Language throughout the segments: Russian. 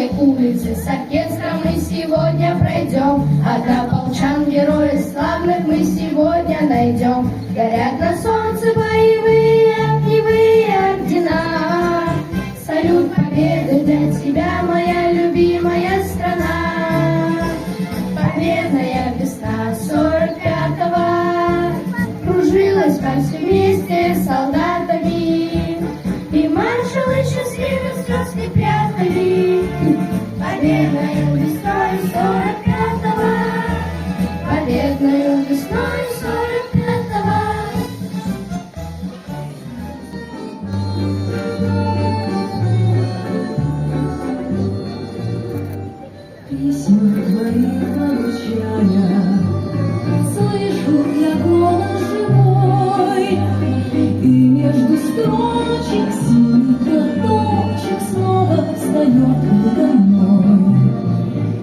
главной улице с оркестром мы сегодня пройдем. От ополчан героев славных мы сегодня найдем. Горят на солнце боевые огневые ордена. Салют победы для тебя, моя любимая страна. Победная весна 45-го кружилась по все вместе с солдатами, и маршалы счастливы слез не прятали. Победною весной 45-го, победною весной 45-го. Письма твои получая, слышу я голос живой, и между строчек синих платочек снова встает передо мной.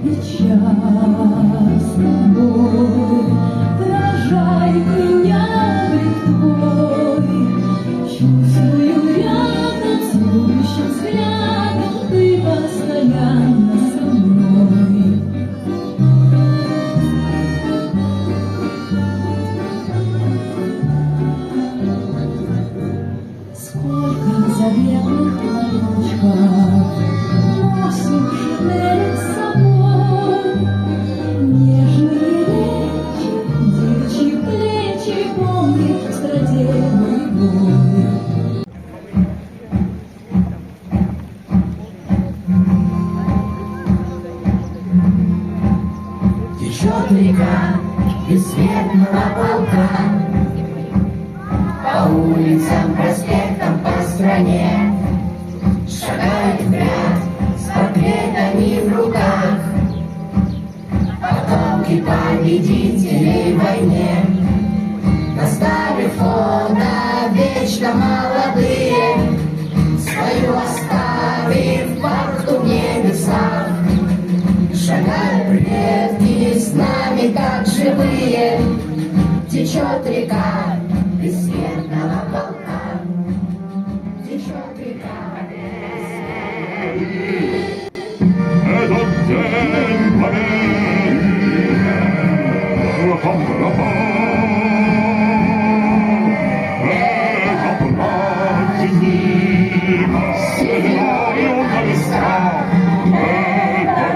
И час с тобой дрожает меня твой, чувствую рядом с любящим взглядом ты постоянно со мной. Сколько заветных платочков носим Шинель с собой, нежные речи, девичьи плечи помнит в страденный бой. Течет река бессмертного полка по улицам, проспектам, по стране. Шагает в ряд с портретами в руках потомки победителей в войне. Настали фото вечно молодые, свою оставив вахту в небесах. Шагают предки с нами, как живые. Течет река бессмертного полка. Течет река. Этот день победы, ра-ра-ра-ра. Это праздник, седьмою на листах. Это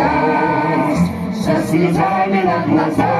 радость со слезами на глазах.